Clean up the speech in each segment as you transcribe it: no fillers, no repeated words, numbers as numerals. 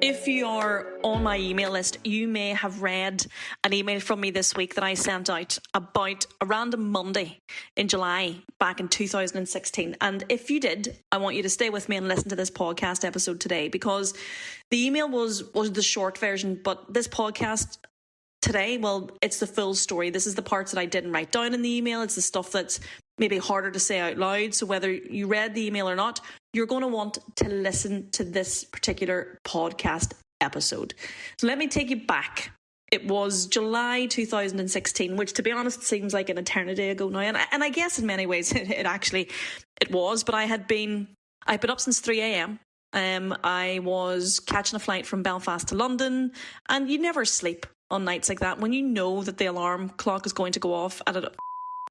If you are on my email list, you may have read an email from me this week that I sent out about a random Monday in July back in 2016. And if you did, I want you to stay with me and listen to this podcast episode today, because the email was the short version, but this podcast today, well, it's the full story. This is the parts that I didn't write down in the email. It's the stuff that's maybe harder to say out loud. So whether you read the email or not, you're going to want to listen to this particular podcast episode. So let me take you back. It was July 2016, which, to be honest, seems like an eternity ago now. And I guess in many ways it was. But I've been up since 3 a.m. I was catching a flight from Belfast to London, and you never sleep on nights like that. When you know that the alarm clock is going to go off at an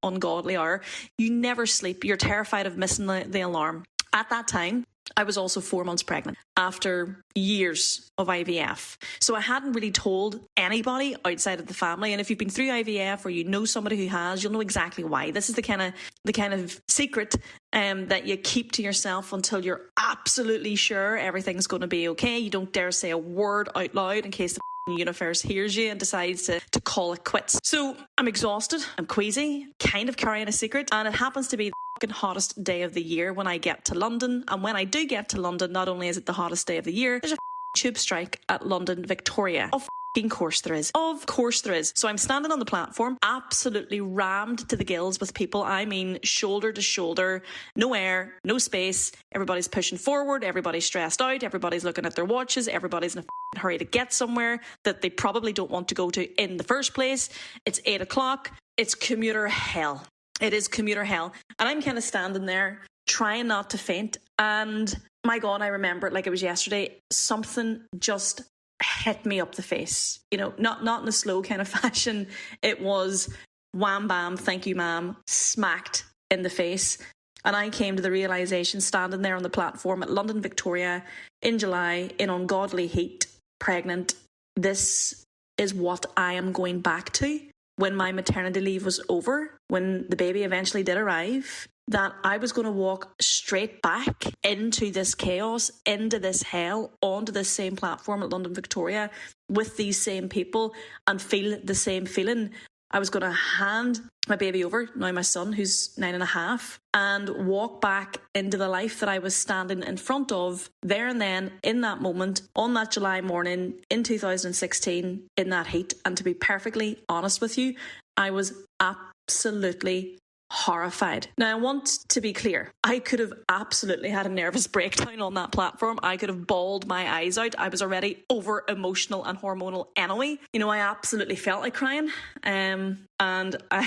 ungodly hour, you never sleep. You're terrified of missing the alarm. At that time, I was also 4 months pregnant after years of IVF. So I hadn't really told anybody outside of the family. And if you've been through IVF or you know somebody who has, you'll know exactly why. This is the kind of secret that you keep to yourself until you're absolutely sure everything's going to be okay. You don't dare say a word out loud in case the universe hears you and decides to call it quits. So I'm exhausted, I'm queasy, kind of carrying a secret, and it happens to be the fucking hottest day of the year when I get to London. And when I do get to London, not only is it the hottest day of the year, there's a tube strike at London Victoria. Of course there is. Of course there is. So I'm standing on the platform, absolutely rammed to the gills with people. I mean, shoulder to shoulder, no air, no space. Everybody's pushing forward. Everybody's stressed out. Everybody's looking at their watches. Everybody's in a hurry to get somewhere that they probably don't want to go to in the first place. It's 8 o'clock. It's commuter hell. It is commuter hell. And I'm kind of standing there trying not to faint. And my God, I remember it like it was yesterday. Something just hit me up the face, not in a slow kind of fashion. It was wham bam, thank you ma'am, smacked in the face. And I came to the realisation, standing there on the platform at London Victoria in July, in ungodly heat, pregnant, this is what I am going back to when my maternity leave was over, when the baby eventually did arrive, that I was going to walk straight back into this chaos, into this hell, onto this same platform at London Victoria with these same people and feel the same feeling. I was going to hand my baby over, now my son, who's 9.5, and walk back into the life that I was standing in front of there and then, in that moment, on that July morning in 2016, in that heat. And to be perfectly honest with you, I was absolutely horrified. Now, I want to be clear. I could have absolutely had a nervous breakdown on that platform. I could have bawled my eyes out. I was already over emotional and hormonal anyway. I absolutely felt like crying. And I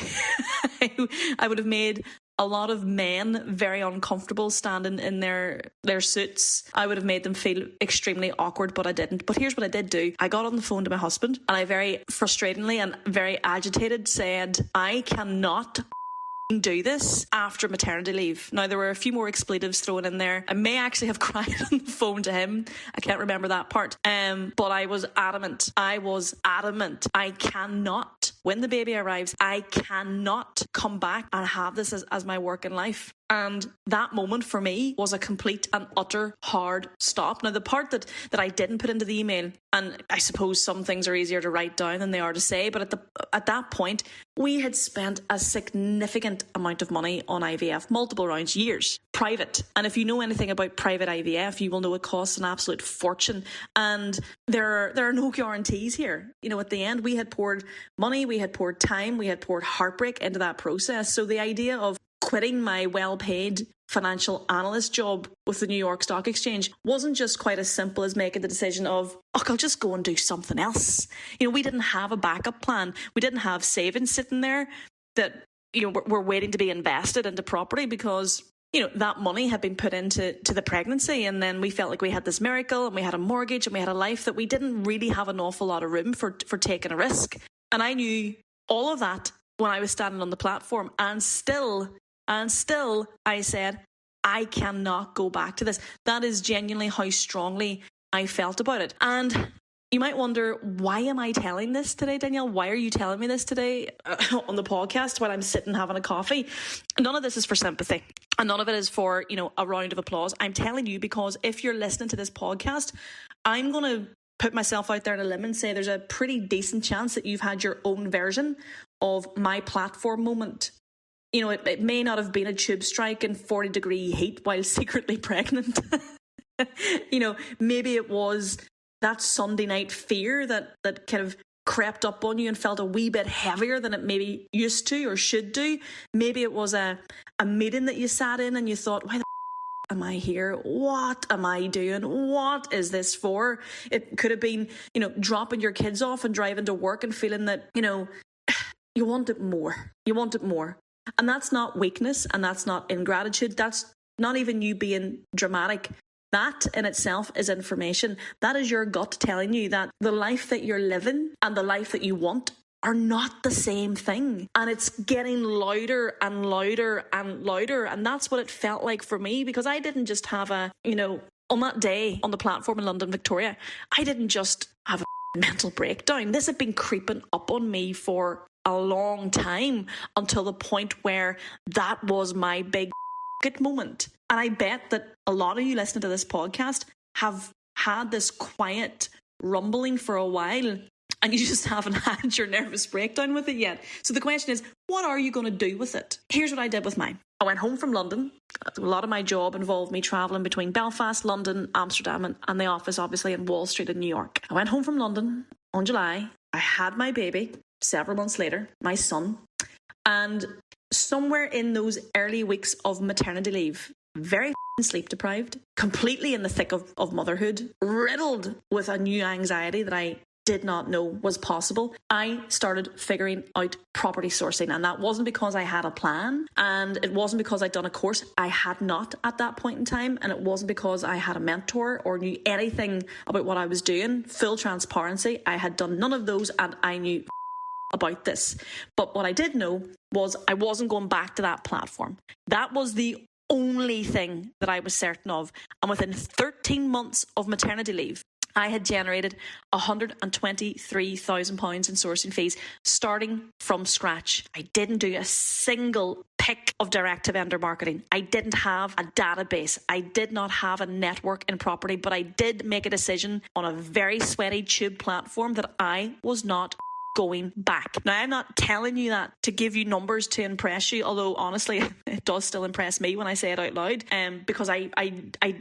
would have made a lot of men very uncomfortable standing in their suits. I would have made them feel extremely awkward, but I didn't. But here's what I did do. I got on the phone to my husband and I very frustratingly and very agitated said, I cannot do this after maternity leave. Now, there were a few more expletives thrown in there. I may actually have cried on the phone to him. I can't remember that part. But I was adamant. I cannot, when the baby arrives, I cannot come back and have this as my working life. And that moment for me was a complete and utter hard stop. Now, the part that I didn't put into the email, and I suppose some things are easier to write down than they are to say, but at that point, we had spent a significant amount of money on IVF, multiple rounds, years, private. And if you know anything about private IVF, you will know it costs an absolute fortune. And there are no guarantees here. At the end, we had poured money, we had poured time, we had poured heartbreak into that process. So the idea of quitting my well-paid financial analyst job with the New York Stock Exchange wasn't just quite as simple as making the decision of, I'll just go and do something else. We didn't have a backup plan. We didn't have savings sitting there that, were waiting to be invested into property because, that money had been put into the pregnancy. And then we felt like we had this miracle and we had a mortgage and we had a life that we didn't really have an awful lot of room for taking a risk. And I knew all of that when I was standing on the platform, and still I said, I cannot go back to this. That is genuinely how strongly I felt about it. And You might wonder, why am I telling this today, Danielle? Why are you telling me this today on the podcast while I'm sitting having a coffee? None of this is for sympathy, and none of it is for, a round of applause. I'm telling you because if you're listening to this podcast, I'm going to put myself out there on a limb and say there's a pretty decent chance that you've had your own version of my platform moment. It may not have been a tube strike in 40-degree heat while secretly pregnant. Maybe it was that Sunday night fear that kind of crept up on you and felt a wee bit heavier than it maybe used to or should do. Maybe it was a meeting that you sat in and you thought, why the am I here? What am I doing? What is this for? It could have been, dropping your kids off and driving to work and feeling that, you want it more. You want it more. And that's not weakness, and that's not ingratitude. That's not even you being dramatic. That in itself is information. That is your gut telling you that the life that you're living and the life that you want are not the same thing. And it's getting louder and louder and louder. And that's what it felt like for me, because I didn't just have on that day on the platform in London, Victoria, I didn't just have a mental breakdown. This had been creeping up on me for a long time, until the point where that was my big moment. And I bet that a lot of you listening to this podcast have had this quiet rumbling for a while, and you just haven't had your nervous breakdown with it yet. So the question is, what are you going to do with it? Here's what I did with mine. I went home from London. A lot of my job involved me travelling between Belfast, London, Amsterdam, and the office obviously in Wall Street in New York. I went home from London on July. I had my baby several months later, my son, and somewhere in those early weeks of maternity leave, very sleep deprived, completely in the thick of motherhood, riddled with a new anxiety that I did not know was possible, I started figuring out property sourcing. And that wasn't because I had a plan, and it wasn't because I'd done a course. I had not at that point in time, and it wasn't because I had a mentor or knew anything about what I was doing. Full transparency, I had done none of those, and I knew about this. But what I did know was I wasn't going back to that platform. That was the only thing that I was certain of. And within 13 months of maternity leave, I had generated £123,000 in sourcing fees, starting from scratch. I didn't do a single pick of direct-to-vendor marketing. I didn't have a database. I did not have a network in property, but I did make a decision on a very sweaty tube platform that I was not going back. Now, I'm not telling you that to give you numbers to impress you, although honestly, it does still impress me when I say it out loud, because I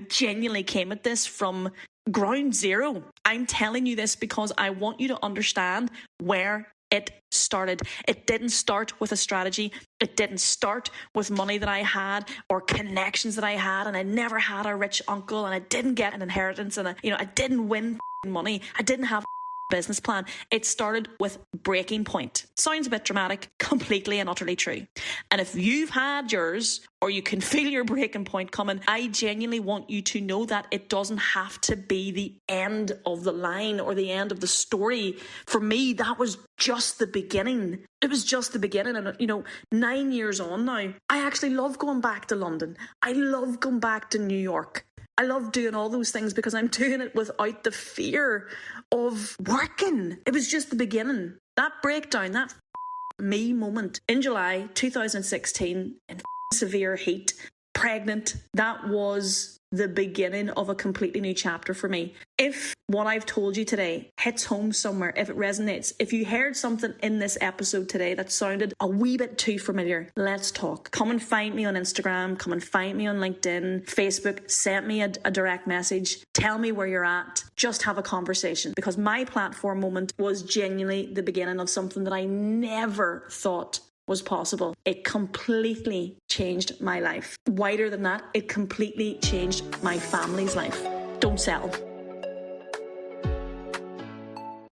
genuinely came at this from ground zero. I'm telling you this because I want you to understand where it started. It didn't start with a strategy. It didn't start with money that I had or connections that I had, and I never had a rich uncle, and I didn't get an inheritance, and I didn't win money. I didn't have business plan. It started with breaking point. Sounds a bit dramatic, completely and utterly true. And if you've had yours, or you can feel your breaking point coming, I genuinely want you to know that it doesn't have to be the end of the line or the end of the story. For me, that was just the beginning. It was just the beginning. And 9 years on now, I actually love going back to London. I love going back to New York. I love doing all those things because I'm doing it without the fear of working. It was just the beginning. That breakdown, that me moment in July 2016 in severe heat, pregnant, that was the beginning of a completely new chapter for me. If what I've told you today hits home somewhere, if it resonates, if you heard something in this episode today that sounded a wee bit too familiar, let's talk. Come and find me on Instagram, come and find me on LinkedIn, Facebook, send me a direct message, tell me where you're at, just have a conversation, because my platform moment was genuinely the beginning of something that I never thought was possible. It completely changed my life. Wider than that, it completely changed my family's life. Don't settle.